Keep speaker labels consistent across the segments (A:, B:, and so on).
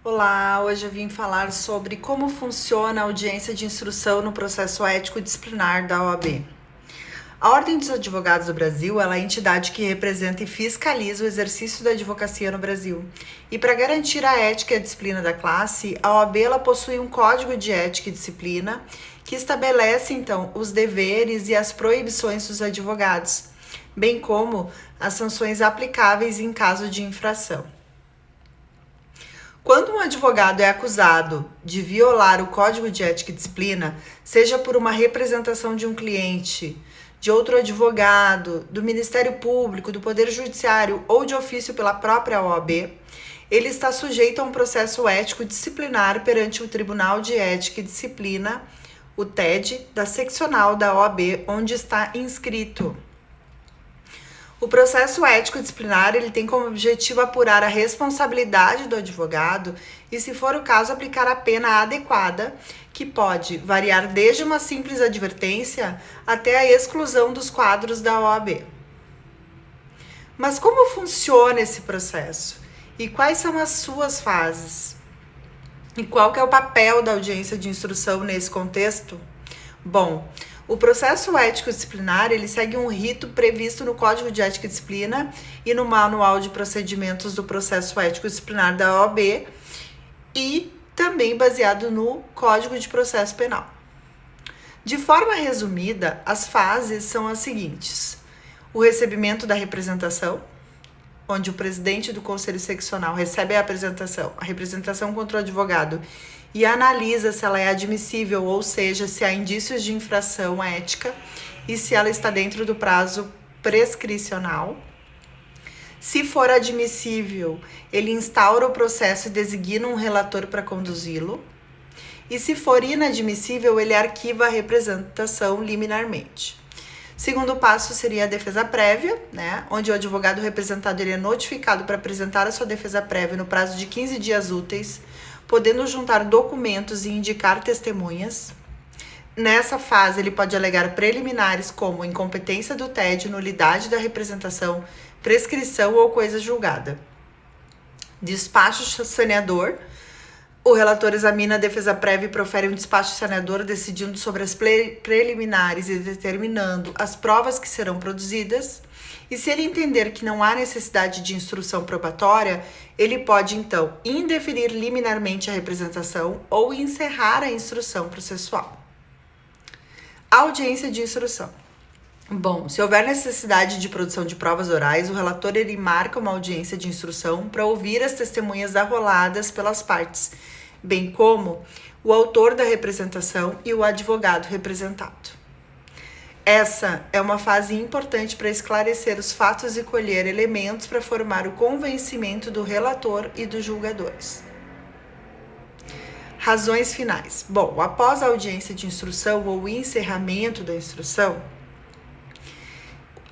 A: Olá, hoje eu vim falar sobre como funciona a audiência de instrução no processo ético disciplinar da OAB. A Ordem dos Advogados do Brasil ela é a entidade que representa e fiscaliza o exercício da advocacia no Brasil. E para garantir a ética e a disciplina da classe, a OAB ela possui um código de ética e disciplina que estabelece, então, os deveres e as proibições dos advogados, bem como as sanções aplicáveis em caso de infração. Quando um advogado é acusado de violar o Código de Ética e Disciplina, seja por uma representação de um cliente, de outro advogado, do Ministério Público, do Poder Judiciário ou de ofício pela própria OAB, ele está sujeito a um processo ético disciplinar perante o Tribunal de Ética e Disciplina, o TED, da seccional da OAB, onde está inscrito. O processo ético disciplinar ele tem como objetivo apurar a responsabilidade do advogado e, se for o caso, aplicar a pena adequada, que pode variar desde uma simples advertência até a exclusão dos quadros da OAB. Mas como funciona esse processo? E quais são as suas fases? E qual que é o papel da audiência de instrução nesse contexto? Bom, o processo ético disciplinar, ele segue um rito previsto no Código de Ética e Disciplina e no Manual de Procedimentos do Processo Ético Disciplinar da OAB e também baseado no Código de Processo Penal. De forma resumida, as fases são as seguintes: o recebimento da representação, onde o presidente do Conselho Seccional recebe a representação contra o advogado e analisa se ela é admissível, ou seja, se há indícios de infração ética e se ela está dentro do prazo prescricional. Se for admissível, ele instaura o processo e designa um relator para conduzi-lo. E se for inadmissível, ele arquiva a representação liminarmente. Segundo passo seria a defesa prévia, onde o advogado representado ele é notificado para apresentar a sua defesa prévia no prazo de 15 dias úteis, podendo juntar documentos e indicar testemunhas. Nessa fase, ele pode alegar preliminares como incompetência do TED, nulidade da representação, prescrição ou coisa julgada. Despacho saneador. O relator examina a defesa prévia e profere um despacho saneador decidindo sobre as preliminares e determinando as provas que serão produzidas. E se ele entender que não há necessidade de instrução probatória, ele pode, então, indeferir liminarmente a representação ou encerrar a instrução processual. Audiência de instrução. Bom, se houver necessidade de produção de provas orais, o relator ele marca uma audiência de instrução para ouvir as testemunhas arroladas pelas partes, bem como o autor da representação e o advogado representado. Essa é uma fase importante para esclarecer os fatos e colher elementos para formar o convencimento do relator e dos julgadores. Razões finais. Bom, após a audiência de instrução ou o encerramento da instrução,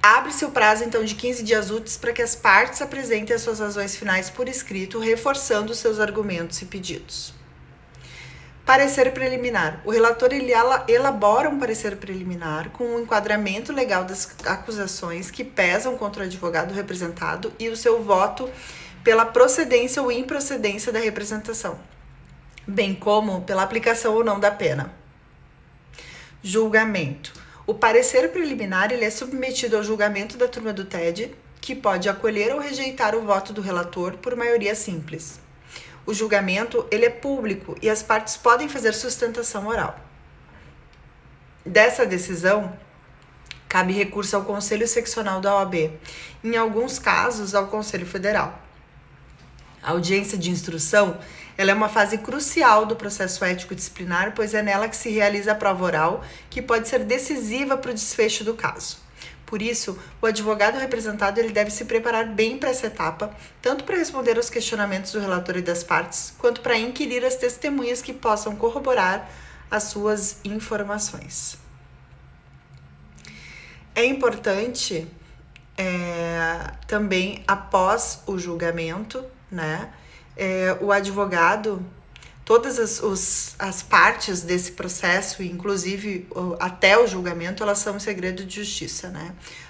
A: abre-se o prazo, então, de 15 dias úteis para que as partes apresentem as suas razões finais por escrito, reforçando seus argumentos e pedidos. Parecer preliminar. O relator ele elabora um parecer preliminar com um enquadramento legal das acusações que pesam contra o advogado representado e o seu voto pela procedência ou improcedência da representação, bem como pela aplicação ou não da pena. Julgamento. O parecer preliminar ele é submetido ao julgamento da turma do TED, que pode acolher ou rejeitar o voto do relator por maioria simples. O julgamento ele é público e as partes podem fazer sustentação oral. Dessa decisão, cabe recurso ao Conselho Seccional da OAB, em alguns casos ao Conselho Federal. A audiência de instrução ela é uma fase crucial do processo ético disciplinar, pois é nela que se realiza a prova oral, que pode ser decisiva para o desfecho do caso. Por isso, o advogado representado ele deve se preparar bem para essa etapa, tanto para responder aos questionamentos do relator e das partes, quanto para inquirir as testemunhas que possam corroborar as suas informações. É importante também, após o julgamento, o advogado, todas as partes desse processo, inclusive até o julgamento, elas são um segredo de justiça,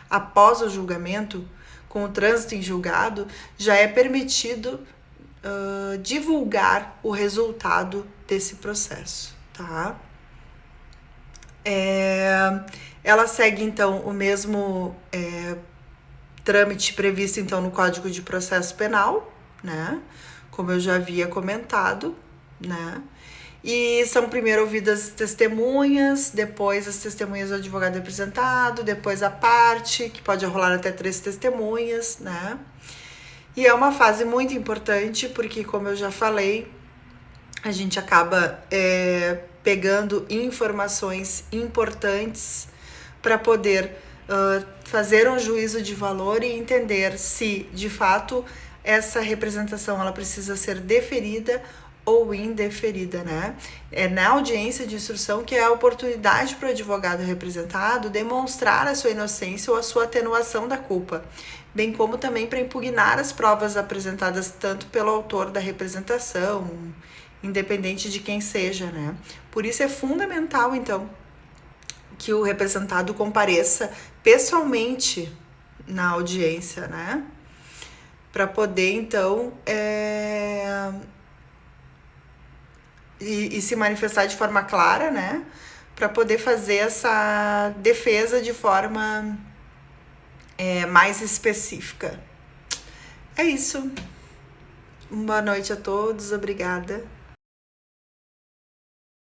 A: Após o julgamento, com o trânsito em julgado, já é permitido divulgar o resultado desse processo, tá? Ela segue, então, o mesmo trâmite previsto, então, no Código de Processo Penal, né? Como eu já havia comentado, né? E são primeiro ouvidas testemunhas, depois as testemunhas do advogado representado, depois a parte, que pode rolar até 3 testemunhas, né? E é uma fase muito importante porque, como eu já falei, a gente acaba pegando informações importantes para poder fazer um juízo de valor e entender se, de fato, essa representação ela precisa ser deferida ou indeferida, né? É na audiência de instrução que é a oportunidade para o advogado representado demonstrar a sua inocência ou a sua atenuação da culpa, bem como também para impugnar as provas apresentadas tanto pelo autor da representação, independente de quem seja, né? Por isso é fundamental, então, que o representado compareça pessoalmente na audiência, né? Para poder, então, e se manifestar de forma clara, né? Para poder fazer essa defesa de forma mais específica. É isso. Boa noite a todos, obrigada.